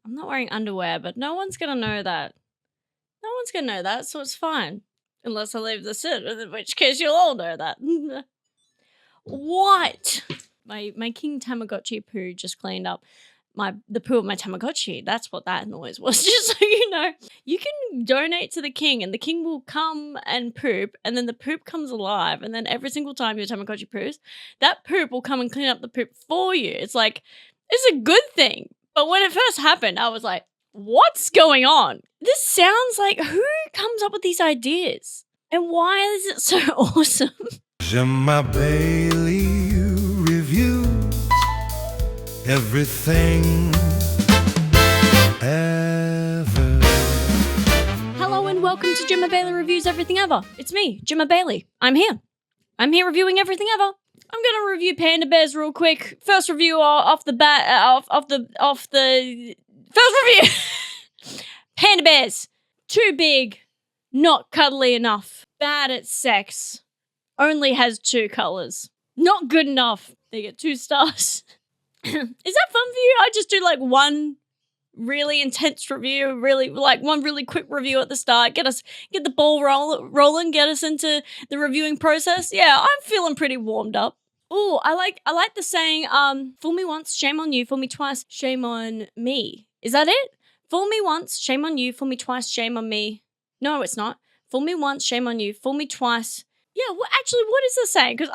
I'm not wearing underwear, but no one's gonna know that. No one's gonna know that, so it's fine. Unless I leave this in which case you'll all know that. What? My King Tamagotchi poo just cleaned up the poo of my Tamagotchi. That's what that noise was, just so you know. You can donate to the king and the king will come and poop, and then the poop comes alive, and then every single time your Tamagotchi poos, that poop will come and clean up the poop for you. It's like, it's a good thing. But when it first happened, I was like, what's going on? This sounds like, who comes up with these ideas? And why is it so awesome? Jemma Bayley reviews everything ever. Hello and welcome to Jemma Bayley Reviews Everything Ever. It's me, Jemma Bayley. I'm here reviewing everything ever. I'm gonna review Panda Bears real quick. First review off the first review. Panda Bears, too big, not cuddly enough, bad at sex, only has 2 colors, not good enough. They get 2 stars. Is that fun for you? I just do like one really intense review, one really quick review at the start, get the ball rolling, get us into the reviewing process. Yeah, I'm feeling pretty warmed up. Oh, I like the saying, fool me once, shame on you, fool me twice, shame on me. Is that it? Fool me once, shame on you, fool me twice, shame on me. No, it's not. Fool me once, shame on you, fool me twice. Yeah, well, actually, what is the saying? Because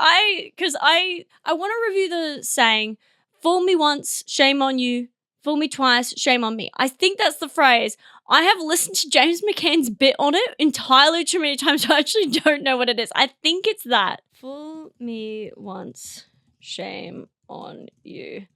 I want to review the saying, fool me once, shame on you, fool me twice, shame on me. I think that's the phrase. I have listened to James McCann's bit on it entirely too many times, so I actually don't know what it is. I think it's that. Fool me once, shame on you.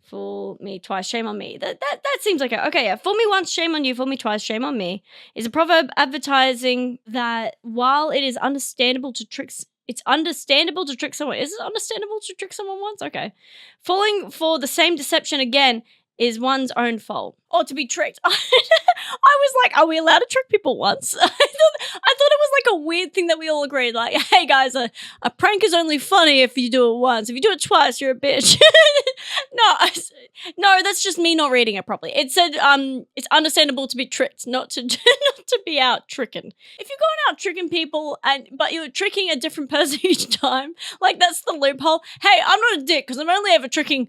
Fool me twice, shame on me. That seems like it. Okay, yeah. Fool me once, shame on you. Fool me twice, shame on me is a proverb advertising that while it is understandable to trick, it's understandable to trick someone. Is it understandable to trick someone once? Okay. Falling for the same deception again is one's own fault. Or to be tricked. I was like, are we allowed to trick people once? I thought it was like a weird thing that we all agreed. Like, hey guys, a prank is only funny if you do it once. If you do it twice, you're a bitch. No, that's just me not reading it properly. It said, it's understandable to be tricked, not to be out tricking. If you're going out tricking people but you're tricking a different person each time, like that's the loophole. Hey, I'm not a dick because I'm only ever tricking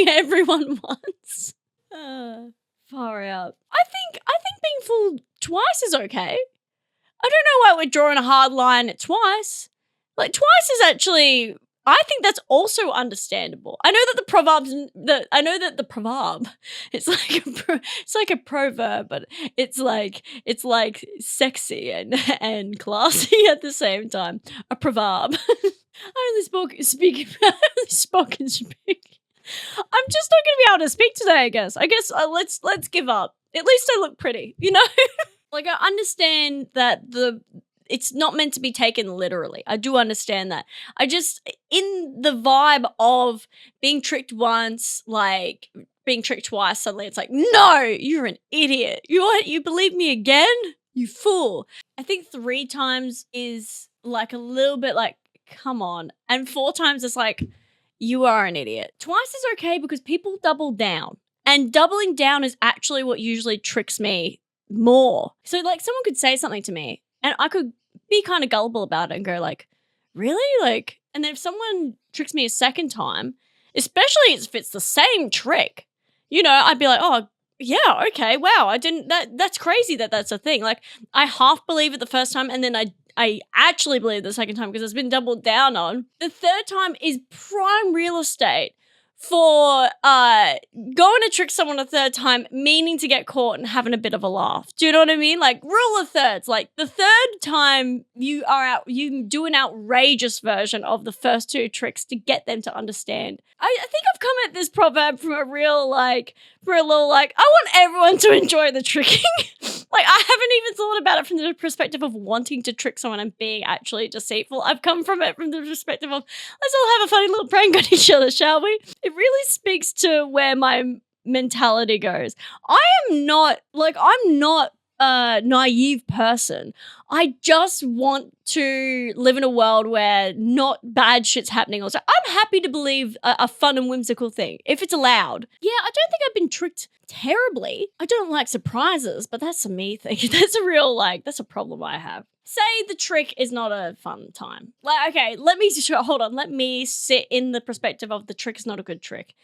everyone once. Far out. I think being fooled twice is okay. I don't know why we're drawing a hard line at twice. Like twice is actually, I think that's also understandable. I know that the proverb, it's like a proverb, but it's like sexy and classy at the same time. A proverb. I only speak. I'm just not going to be able to speak today, I guess. Let's give up. At least I look pretty, you know? Like, I understand that it's not meant to be taken literally. I do understand that. I just, in the vibe of being tricked once, like, being tricked twice, suddenly it's like, no, you're an idiot. You believe me again? You fool. I think 3 times is, like, a little bit like, come on. And 4 times it's like, you are an idiot. Twice is okay because people double down. And doubling down is actually what usually tricks me more. So, like, someone could say something to me and I could be kind of gullible about it and go like, really? Like, and then if someone tricks me a second time, especially if it's the same trick, you know, I'd be like, oh, yeah, okay, wow, that's crazy that's a thing. Like, I half believe it the first time and then I actually believe the second time because it's been doubled down on. The third time is prime real estate for going to trick someone a third time, meaning to get caught and having a bit of a laugh. Do you know what I mean? Like, rule of thirds. Like, the third time you do an outrageous version of the first 2 tricks to get them to understand. I think I've come at this proverb from a little like, I want everyone to enjoy the tricking. Like, I haven't even thought about it from the perspective of wanting to trick someone and being actually deceitful. I've come from it from the perspective of, let's all have a funny little prank on each other, shall we? It really speaks to where my mentality goes. I'm not naive person. I just want to live in a world where not bad shit's happening all the time. I'm happy to believe a fun and whimsical thing if it's allowed. Yeah, I don't think I've been tricked terribly. I don't like surprises, but that's a me thing. That's a real, that's a problem I have. Say the trick is not a fun time. Okay, hold on. Let me sit in the perspective of the trick is not a good trick.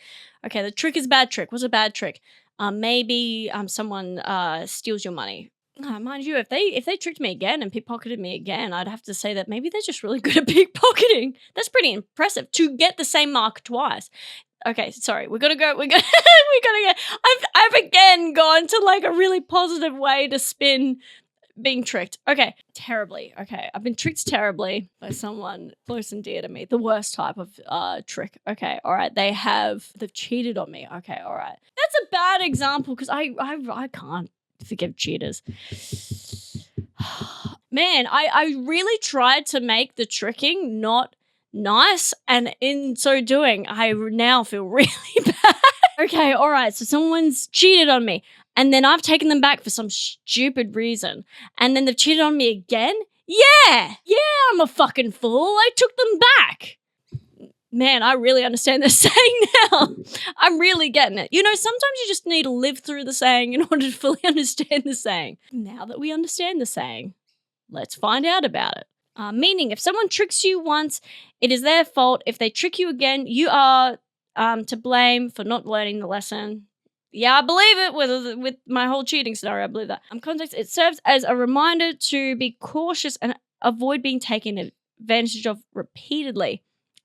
Okay, the trick is a bad trick. What's a bad trick? Maybe someone steals your money. Mind you, if they tricked me again and pickpocketed me again, I'd have to say that maybe they're just really good at pickpocketing. That's pretty impressive to get the same mark twice. Okay, sorry. We're gonna go. I've again gone to a really positive way to spin being tricked. Okay, terribly. Okay, I've been tricked terribly by someone close and dear to me. The worst type of trick. Okay, all right. They've cheated on me. Okay, all right. That's a bad example because I can't forgive cheaters. Man, I really tried to make the tricking not nice, and in so doing, I now feel really bad. Okay, all right. So someone's cheated on me. And then I've taken them back for some stupid reason. And then they've cheated on me again? Yeah, I'm a fucking fool. I took them back. Man, I really understand the saying now. I'm really getting it. Sometimes you just need to live through the saying in order to fully understand the saying. Now that we understand the saying, let's find out about it. Meaning, if someone tricks you once, it is their fault. If they trick you again, you are to blame for not learning the lesson. Yeah, I believe it with my whole cheating scenario. I believe that. Context, it serves as a reminder to be cautious and avoid being taken advantage of repeatedly.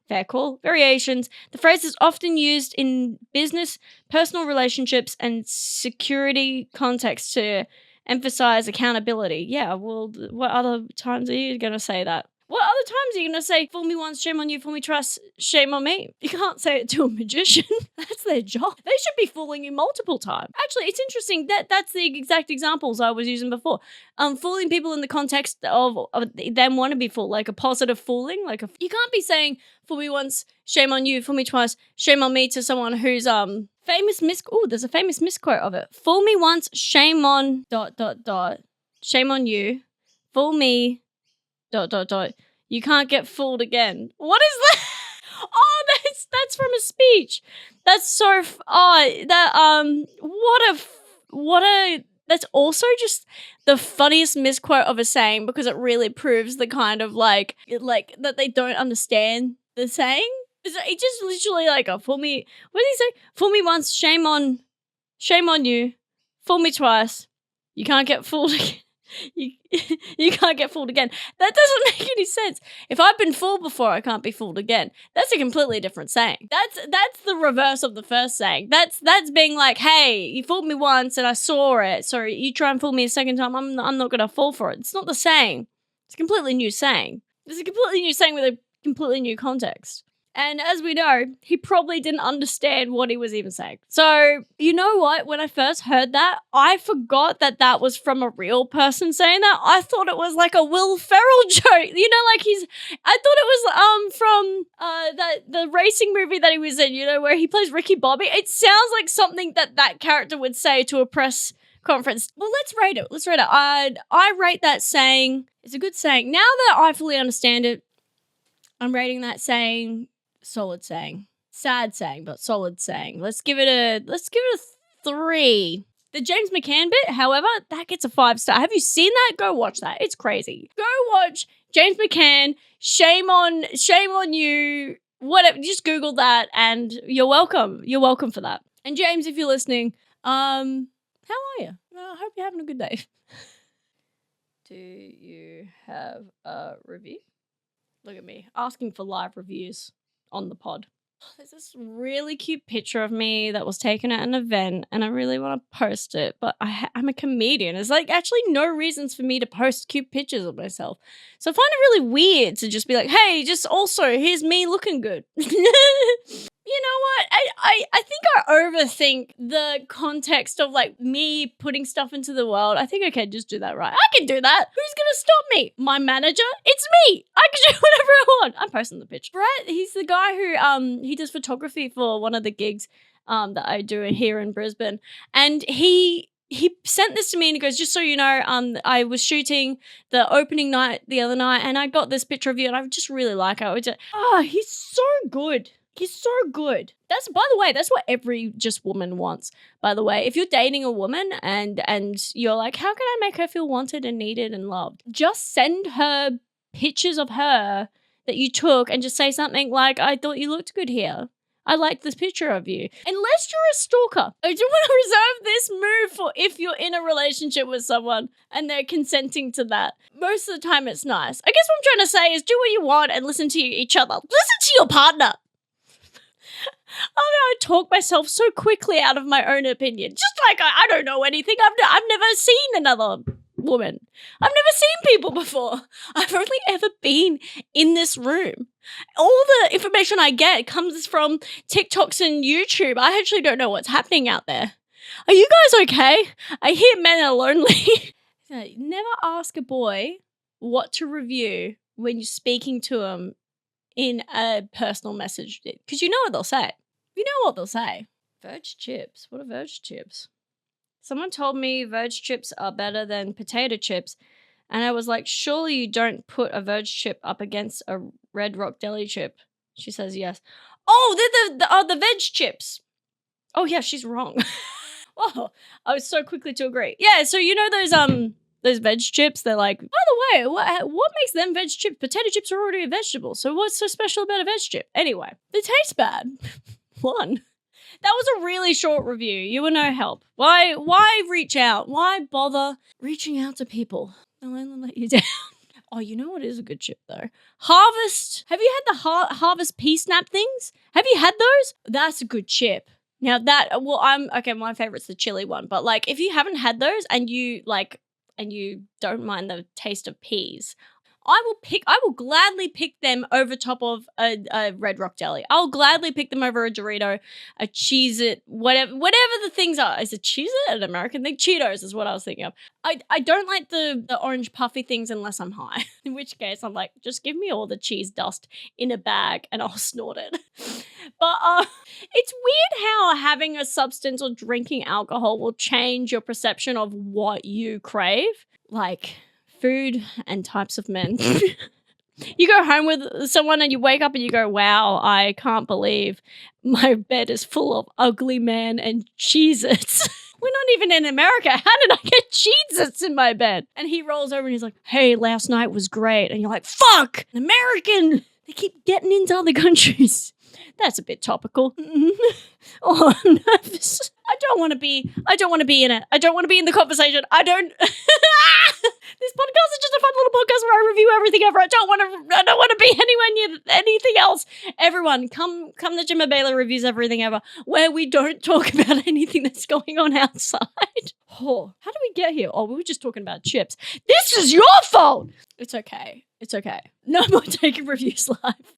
Fair call. Variations. The phrase is often used in business, personal relationships, and security contexts to emphasize accountability. Yeah, well, what other times are you going to say that? What other times are you going to say, fool me once, shame on you, fool me twice, shame on me? You can't say it to a magician. That's their job. They should be fooling you multiple times. Actually, it's interesting. That's the exact examples I was using before. Fooling people in the context of them want to be fooled, like a positive fooling. You can't be saying, fool me once, shame on you, fool me twice, shame on me to someone who's there's a famous misquote of it. Fool me once, shame on ... shame on you, fool me ... you can't get fooled again. What is that? Oh, that's from a speech. That's so that's also just the funniest misquote of a saying because it really proves the kind of that they don't understand the saying. It's just literally fool me. What did he say? Fool me once, shame on you. Fool me twice, you can't get fooled again. You can't get fooled again. That doesn't make any sense. If I've been fooled before, I can't be fooled again. That's a completely different saying. That's the reverse of the first saying. That's being like, hey, you fooled me once and I saw it, so you try and fool me a second time, I'm not gonna fall for it. It's not the saying. It's a completely new saying. It's a completely new saying with a completely new context. And as we know, he probably didn't understand what he was even saying. So, you know what? When I first heard that, I forgot that was from a real person saying that. I thought it was like a Will Ferrell joke. I thought it was from the racing movie that he was in, where he plays Ricky Bobby. It sounds like something that character would say to a press conference. Well, let's rate it. I rate that saying. It's a good saying. Now that I fully understand it, I'm rating that saying solid saying. Sad saying, but solid saying. Let's give it a 3. The James McCann bit, however, that gets a 5-star. Have you seen that? Go watch that. It's crazy. Go watch James McCann. Shame on you. Whatever. Just Google that and you're welcome. You're welcome for that. And James, if you're listening, how are you? I hope you're having a good day. Do you have a review? Look at me, asking for live reviews on the pod. There's this really cute picture of me that was taken at an event and I really want to post it, but I'm a comedian. There's actually no reasons for me to post cute pictures of myself. So I find it really weird to just be like, hey, just also, here's me looking good. You know what? I think I overthink the context of me putting stuff into the world. I think I can just do that right. I can do that. Who's going to stop me? My manager? It's me. I can do whatever I want. I'm posting the picture. Right? He's the guy who he does photography for one of the gigs that I do here in Brisbane. And he he sent this to me and he goes, just so you know, I was shooting the opening night the other night and I got this picture of you and I just really like it. He's so good. He's so good. That's, by the way, that's what every just woman wants. By the way, if you're dating a woman and you're like, how can I make her feel wanted and needed and loved? Just send her pictures of her that you took and just say something like, I thought you looked good here. I like this picture of you. Unless you're a stalker. I do want to reserve this move for if you're in a relationship with someone and they're consenting to that. Most of the time it's nice. I guess what I'm trying to say is do what you want and listen to each other. Listen to your partner. I talk myself so quickly out of my own opinion. Just like I don't know anything. I've never seen another woman. I've never seen people before. I've only ever been in this room. All the information I get comes from TikToks and YouTube. I actually don't know what's happening out there. Are you guys okay? I hear men are lonely. Never ask a boy what to review when you're speaking to them in a personal message, because you know what they'll say. You know what they'll say. Vege chips. What are Vege chips? Someone told me Vege chips are better than potato chips, and I was like, surely you don't put a Vege chip up against a Red Rock Deli chip. She says yes. Oh, they're the Veg chips. Oh yeah, she's wrong. Oh, I was so quickly to agree. Yeah, so you know those Veg chips, they're like, by the way, what makes them Veg chips? Potato chips are already a vegetable, so what's so special about a Veg chip? Anyway, they taste bad. One. That was a really short review. You were no help. Why reach out? Why bother reaching out to people? They'll only let you down. Oh, you know what is a good chip though? Harvest. Have you had the Harvest pea snap things? Have you had those? That's a good chip. Now my favorite's the chili one, but like if you haven't had those and you don't mind the taste of peas, I will gladly pick them over top of a Red Rock Deli. I'll gladly pick them over a Dorito, a Cheez-It, whatever the things are. Is it Cheez-It an American thing? Cheetos is what I was thinking of. I don't like the orange puffy things unless I'm high. In which case I'm like, just give me all the cheese dust in a bag and I'll snort it. But it's weird how having a substance or drinking alcohol will change your perception of what you crave. Like food and types of men. You go home with someone and you wake up and you go, wow, I can't believe my bed is full of ugly men and Cheez-Its. We're not even in America. How did I get Cheez-Its in my bed? And he rolls over and he's like, hey, last night was great. And you're like, fuck, an American. They keep getting into other countries. That's a bit topical. Oh, I'm nervous. I don't want to be in it. I don't want to be in the conversation. This podcast is just a fun little podcast where I review everything ever. I don't want to be anywhere near anything else. Everyone, come to Jemma Bayley Reviews Everything Ever, where we don't talk about anything that's going on outside. Oh, how did we get here? Oh, we were just talking about chips. This is your fault. It's okay. No more taking reviews live.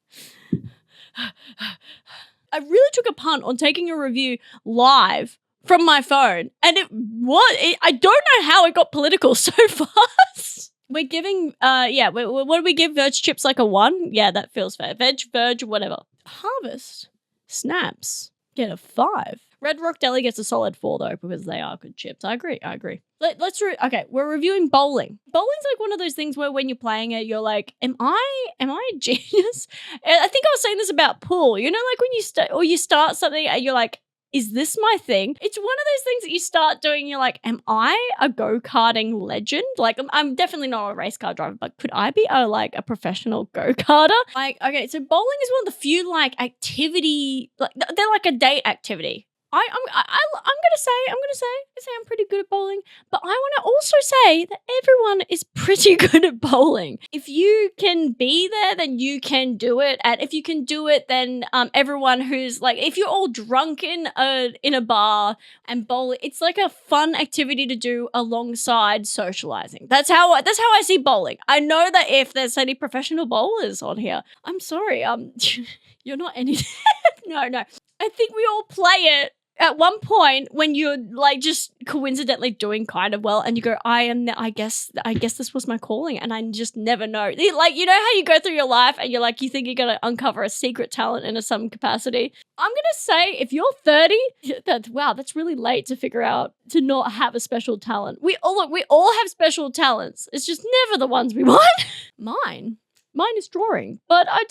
I really took a punt on taking a review live from my phone, and I don't know how it got political so fast. We're giving, what do we give Veg chips, like a 1? Yeah, that feels fair. Veg, whatever. Harvest snaps get a 5. Red Rock Deli gets a solid 4 though, because they are good chips. I agree. Okay, we're reviewing bowling. Bowling's like one of those things where when you're playing it, you're like, am I a genius? I think I was saying this about pool. You know, like when you start something and you're like, is this my thing? It's one of those things that you start doing, you're like, am I a go-karting legend? Like, I'm definitely not a race car driver, but could I be a professional go-karter? Like, okay, so bowling is one of the few, like, activity, like, they're like a date activity. I'm gonna say I'm pretty good at bowling, but I want to also say that everyone is pretty good at bowling. If you can be there, then you can do it, and if you can do it, then everyone who's like, if you're all drunk in a bar and bowling, it's like a fun activity to do alongside socializing. That's how I see bowling. I know that if there's any professional bowlers on here, I'm sorry, you're not any. No. I think we all play it at one point when you're like just coincidentally doing kind of well and you go, I guess this was my calling and I just never know. Like, you know how you go through your life and you're like, you think you're going to uncover a secret talent in some capacity. I'm going to say if you're 30, that's really late to figure out to not have a special talent. We all have special talents. It's just never the ones we want. Mine is drawing, but I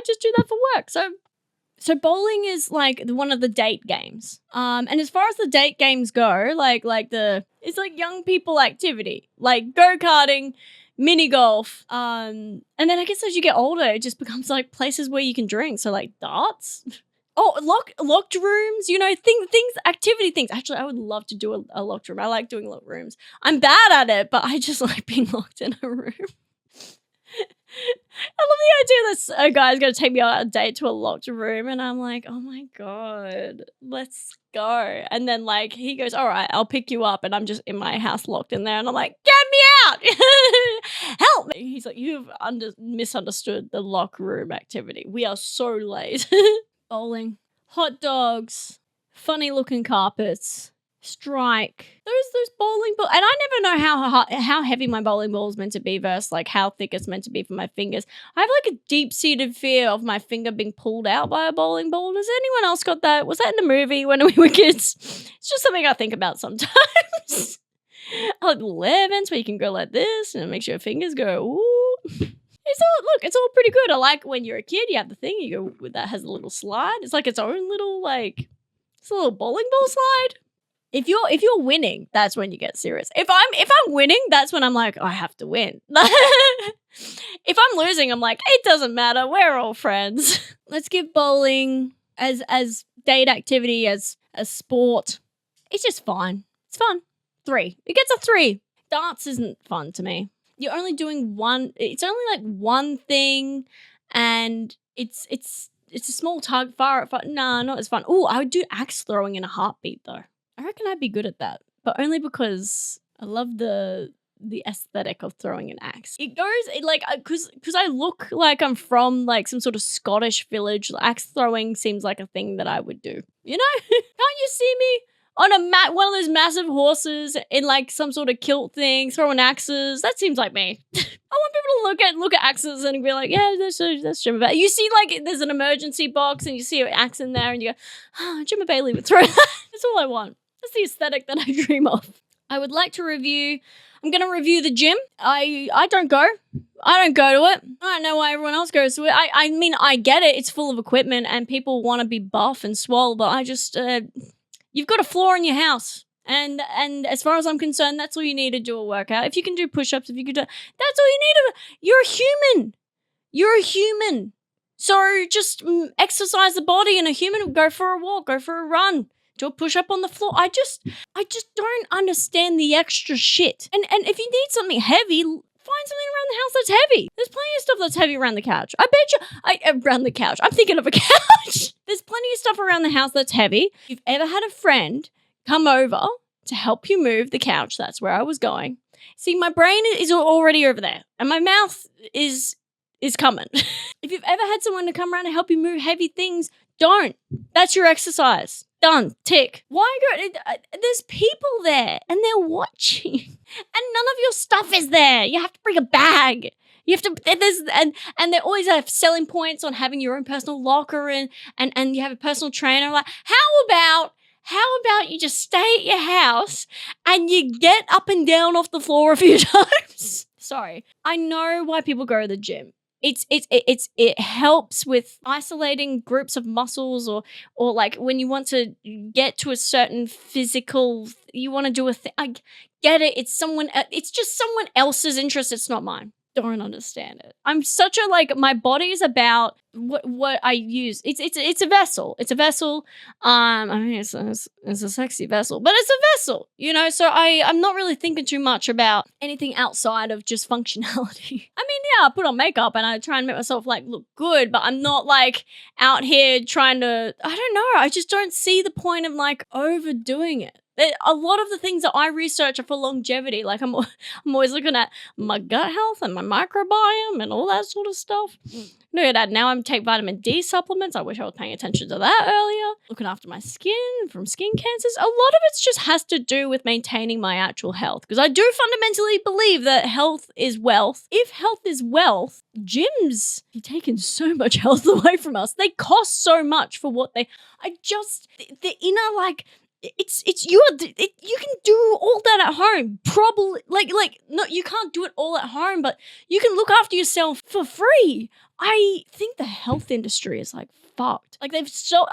just do that for work. So bowling is like one of the date games. And as far as the date games go, it's like young people activity, like go-karting, mini golf. And then I guess as you get older, it just becomes like places where you can drink. So like darts. Oh, locked rooms, you know, things, activity things. Actually, I would love to do a locked room. I like doing locked rooms. I'm bad at it, but I just like being locked in a room. I love the idea that a guy's going to take me on a date to a locked room and I'm like, oh my God, let's go. And then like he goes, all right, I'll pick you up. And I'm just in my house locked in there and I'm like, get me out. Help me. He's like, you've misunderstood the lock room activity. We are so late. Bowling, hot dogs, funny looking carpets, strike. Those bowling balls, and I never know how heavy my bowling ball is meant to be versus like how thick it's meant to be for my fingers. I have like a deep-seated fear of my finger being pulled out by a bowling ball. Does anyone else got that? Was that in a movie when we were kids? It's just something I think about sometimes. I like little events where you can go like this and it makes your fingers go, ooh. It's all pretty good. I like when you're a kid, you have the thing, you go that has a little slide. It's like its own little it's a little bowling ball slide. If you're winning, that's when you get serious. If I'm winning, that's when I'm like, I have to win. If I'm losing, I'm like, it doesn't matter. We're all friends. Let's give bowling as date activity, as sport. It's just fun. It's fun. 3. It gets a 3. Darts isn't fun to me. You're only doing one. It's only like one thing, and it's a small tug. Far. Nah, not as fun. Oh, I would do axe throwing in a heartbeat though. I reckon I'd be good at that, but only because I love the aesthetic of throwing an axe. It goes like because I look like I'm from like some sort of Scottish village. Axe throwing seems like a thing that I would do. You know, can't you see me on one of those massive horses in like some sort of kilt thing throwing axes? That seems like me. I want people to look at axes and be like, yeah, that's Jemma. You see, like there's an emergency box and you see an axe in there and you go, oh, Jemma Bayley would throw that. That's all I want. That's the aesthetic that I dream of. I would like to review. I'm going to review the gym. I don't go. I don't go to it. I don't know why everyone else goes to it. I mean, I get it. It's full of equipment and people want to be buff and swole, but I just, you've got a floor in your house. And as far as I'm concerned, that's all you need to do a workout. If you can do push-ups, if you can do, that's all you need to, you're a human. You're a human. So just exercise the body, and a human will go for a walk, go for a run. Do a push-up on the floor. I just don't understand the extra shit. And if you need something heavy, find something around the house that's heavy. There's plenty of stuff that's heavy around the couch. I bet you, around the couch. I'm thinking of a couch. There's plenty of stuff around the house that's heavy. If you've ever had a friend come over to help you move the couch, that's where I was going. See, my brain is already over there, and my mouth is coming. If you've ever had someone to come around and help you move heavy things, don't. That's your exercise. Done. Tick. Why go? There's people there and they're watching, and none of your stuff is there. You have to bring a bag. You have to. And they always have selling points on having your own personal locker and you have a personal trainer. Like, how about you just stay at your house and you get up and down off the floor a few times? Sorry. I know why people go to the gym. It helps with isolating groups of muscles or like when you want to get to a certain physical, you want to do a thing. I get it. It's just someone else's interest. It's not mine. Don't understand it. I'm such a my body is about what I use. It's a vessel. It's a vessel. I mean it's a sexy vessel, but it's a vessel, you know. So I'm not really thinking too much about anything outside of just functionality. I mean, yeah, I put on makeup and I try and make myself look good, but I'm not out here trying to. I don't know. I just don't see the point of overdoing it. A lot of the things that I research are for longevity. Like I'm always looking at my gut health and my microbiome and all that sort of stuff. Look at that. Now I'm taking vitamin D supplements. I wish I was paying attention to that earlier. Looking after my skin from skin cancers. A lot of it just has to do with maintaining my actual health, because I do fundamentally believe that health is wealth. If health is wealth, gyms have taken so much health away from us. They cost so much for what they. The inner like. You can do all that at home. Probably no, you can't do it all at home, but you can look after yourself for free. I think the health industry is like fucked. Like I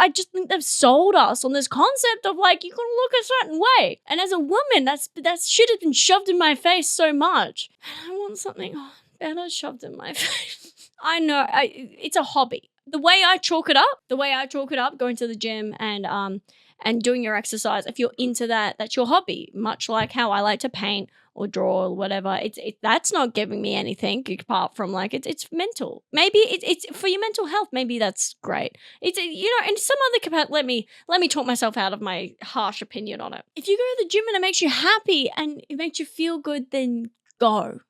just think they've sold us on this concept of like you can look a certain way. And as a woman, that shit has been shoved in my face so much. And I want something better shoved in my face. I know it's a hobby. The way I chalk it up, going to the gym and doing your exercise, if you're into that, that's your hobby. Much like how I like to paint or draw or whatever. That's not giving me anything apart from like it's mental. Maybe it's for your mental health. Maybe that's great. It's in some other capacity. Let me talk myself out of my harsh opinion on it. If you go to the gym and it makes you happy and it makes you feel good, then go.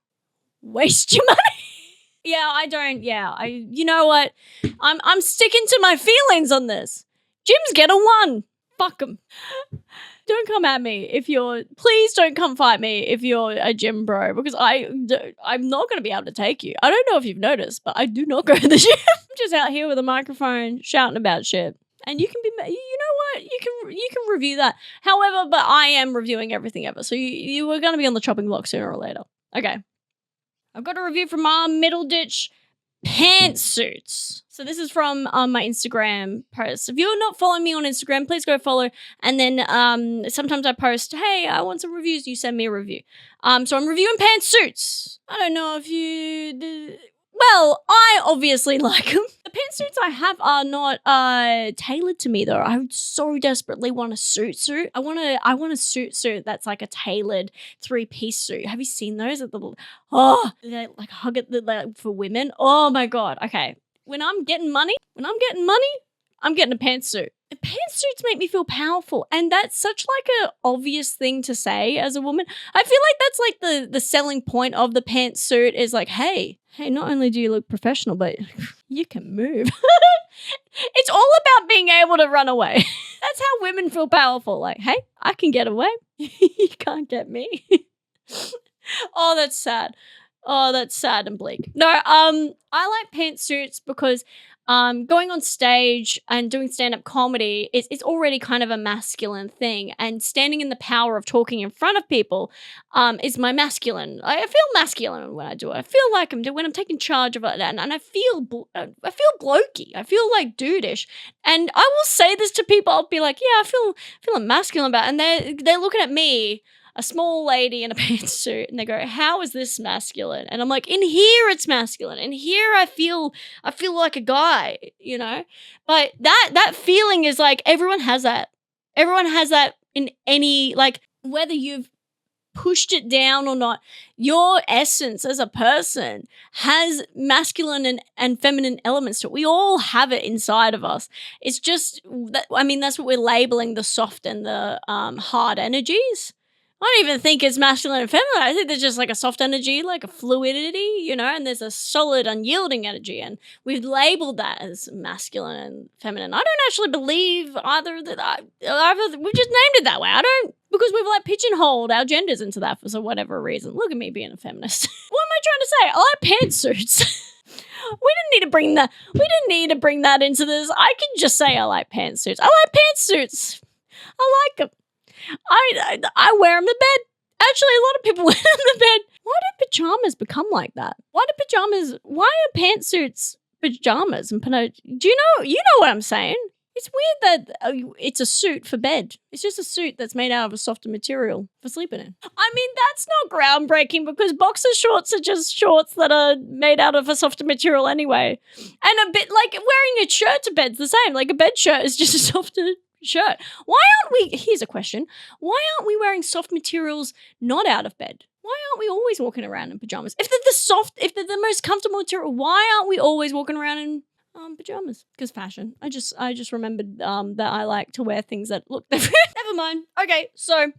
Waste your money. Yeah, I don't. Yeah, you know what? I'm sticking to my feelings on this. Gyms get a 1. Fuck them. Don't come at me please don't come fight me if you're a gym bro, because I'm not going to be able to take you. I don't know if you've noticed, but I do not go to the gym. I'm just out here with a microphone shouting about shit. And you can be, you know what? You can review that. However, but I am reviewing everything ever. So you are going to be on the chopping block sooner or later. Okay. I've got a review from our Middle Ditch Pantsuits. So this is from my Instagram post. If you're not following me on Instagram, please go follow. And then sometimes I post, hey, I want some reviews. You send me a review. So I'm reviewing pantsuits. I don't know if you... Well, I obviously like them. The pantsuits I have are not tailored to me though. I so desperately want a suit. I want a suit that's like a tailored 3-piece suit. Have you seen those at the they like hug it for women? Oh my god. Okay. When I'm getting money, I'm getting a pantsuit. Pantsuits make me feel powerful, and that's such like a obvious thing to say as a woman. I feel like that's like the selling point of the pantsuit is like, hey, not only do you look professional, but you can move. It's all about being able to run away. That's how women feel powerful. Like, hey, I can get away. You can't get me. Oh, that's sad. Oh, that's sad and bleak. No, I like pantsuits because going on stage and doing stand-up comedy it's already kind of a masculine thing, and standing in the power of talking in front of people is my masculine. I feel masculine when I do it. I feel like when I'm taking charge of it, and I feel blokey. I feel like dudeish. And I will say this to people. I'll be like, yeah, I feel masculine about it. And they're looking at me, a small lady in a pantsuit, and they go, how is this masculine? And I'm like, in here it's masculine. In here I feel like a guy, you know? But that feeling is like everyone has that. Everyone has that in any, like, whether you've pushed it down or not, your essence as a person has masculine and feminine elements to it. We all have it inside of us. It's just, that's what we're labeling the soft and the hard energies. I don't even think it's masculine and feminine. I think there's just like a soft energy, like a fluidity, you know, and there's a solid, unyielding energy. And we've labeled that as masculine and feminine. I don't actually believe either that we've just named it that way. I don't, because we've like pigeonholed our genders into that for whatever reason. Look at me being a feminist. What am I trying to say? I like pantsuits. We didn't need to bring that into this. I can just say I like pantsuits. I like pantsuits. I like them. I wear them to bed. Actually, a lot of people wear them to bed. Why do pajamas become like that? Why are pantsuits pajamas? And do you know what I'm saying? It's weird that it's a suit for bed. It's just a suit that's made out of a softer material for sleeping in. I mean, that's not groundbreaking because boxer shorts are just shorts that are made out of a softer material anyway. And a bit like wearing a shirt to bed's the same. Like a bed shirt is just a softer shirt. Here's a question. Why aren't we wearing soft materials not out of bed? Why aren't we always walking around in pajamas? If they're the most comfortable material, why aren't we always walking around in Pajamas. Because fashion. I just remembered that I like to wear things that look different. Never mind. Okay, so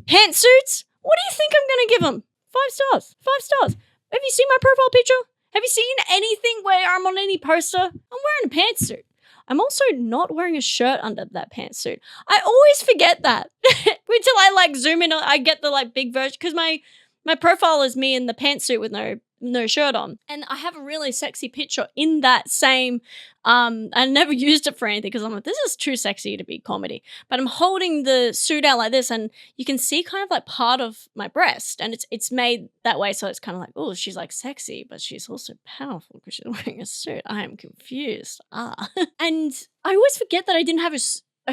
pantsuits. What do you think I'm gonna give them? 5 stars. 5 stars. Have you seen my profile picture? Have you seen anything where I'm on any poster? I'm wearing a pantsuit. I'm also not wearing a shirt under that pantsuit. I always forget that until I like zoom in. I get the like big version because my profile is me in the pantsuit with no shirt on, and I have a really sexy picture in that same. I never used it for anything because I'm like, this is too sexy to be comedy. But I'm holding the suit out like this, and you can see kind of like part of my breast, and it's made that way, so it's kind of like, oh, she's like sexy, but she's also powerful because she's wearing a suit. I am confused. And I always forget that I didn't have a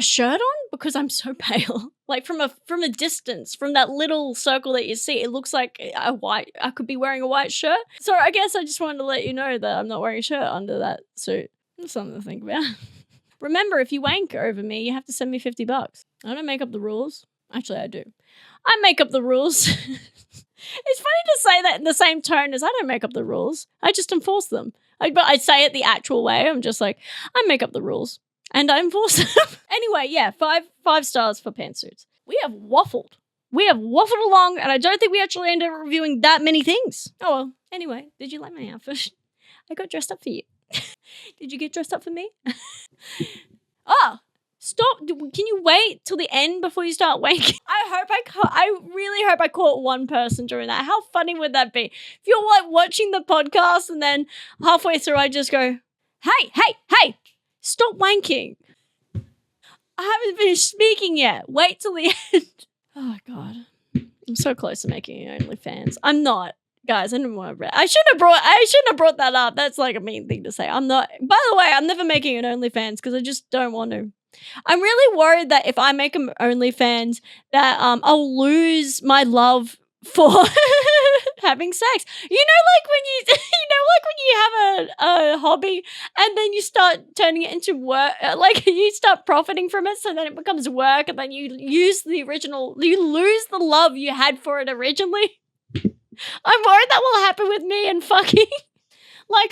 shirt on because I'm so pale. Like from a distance, from that little circle that you see, it looks like I could be wearing a white shirt. So I guess I just wanted to let you know that I'm not wearing a shirt under that suit. That's something to think about. Remember, if you wank over me, you have to send me $50. I don't make up the rules. Actually, I do. I make up the rules. It's funny to say that in the same tone as I don't make up the rules. I just enforce them. But I say it the actual way. I'm just like, I make up the rules. And I enforce them. Anyway, yeah, five stars for pantsuits. We have waffled. Along, and I don't think we actually ended up reviewing that many things. Oh well. Anyway, did you like my outfit? I got dressed up for you. Did you get dressed up for me? Stop. Can you wait till the end before you start wanking? I really hope I caught one person during that. How funny would that be? If you're like watching the podcast and then halfway through I just go, hey, stop wanking. I haven't finished speaking yet. Wait till the end. Oh, God. I'm so close to making OnlyFans. I'm not. Guys, I shouldn't have brought that up. That's like a mean thing to say. I'm not. By the way, I'm never making an OnlyFans because I just don't want to. I'm really worried that if I make an OnlyFans that I'll lose my love for having sex. Like when you have a hobby and then you start turning it into work, like you start profiting from it, so then it becomes work, and then you lose the love you had for it originally. I'm worried that will happen with me and fucking. Like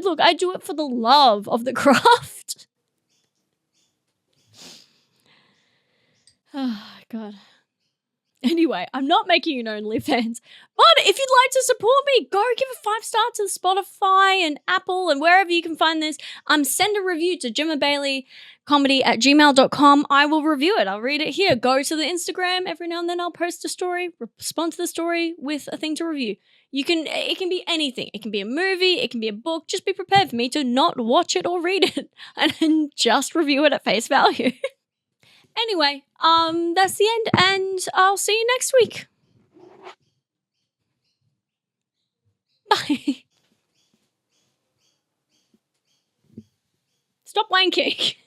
look, I do it for the love of the craft. Oh, God. Anyway, I'm not making an OnlyFans, but if you'd like to support me, go give a 5-star to Spotify and Apple and wherever you can find this. Send a review to jemmabaileyycomedy@gmail.com. I will review it. I'll read it here. Go to the Instagram. Every now and then I'll post a story, respond to the story with a thing to review. It can be anything. It can be a movie. It can be a book. Just be prepared for me to not watch it or read it and just review it at face value. Anyway, that's the end, and I'll see you next week. Bye. Stop wanking.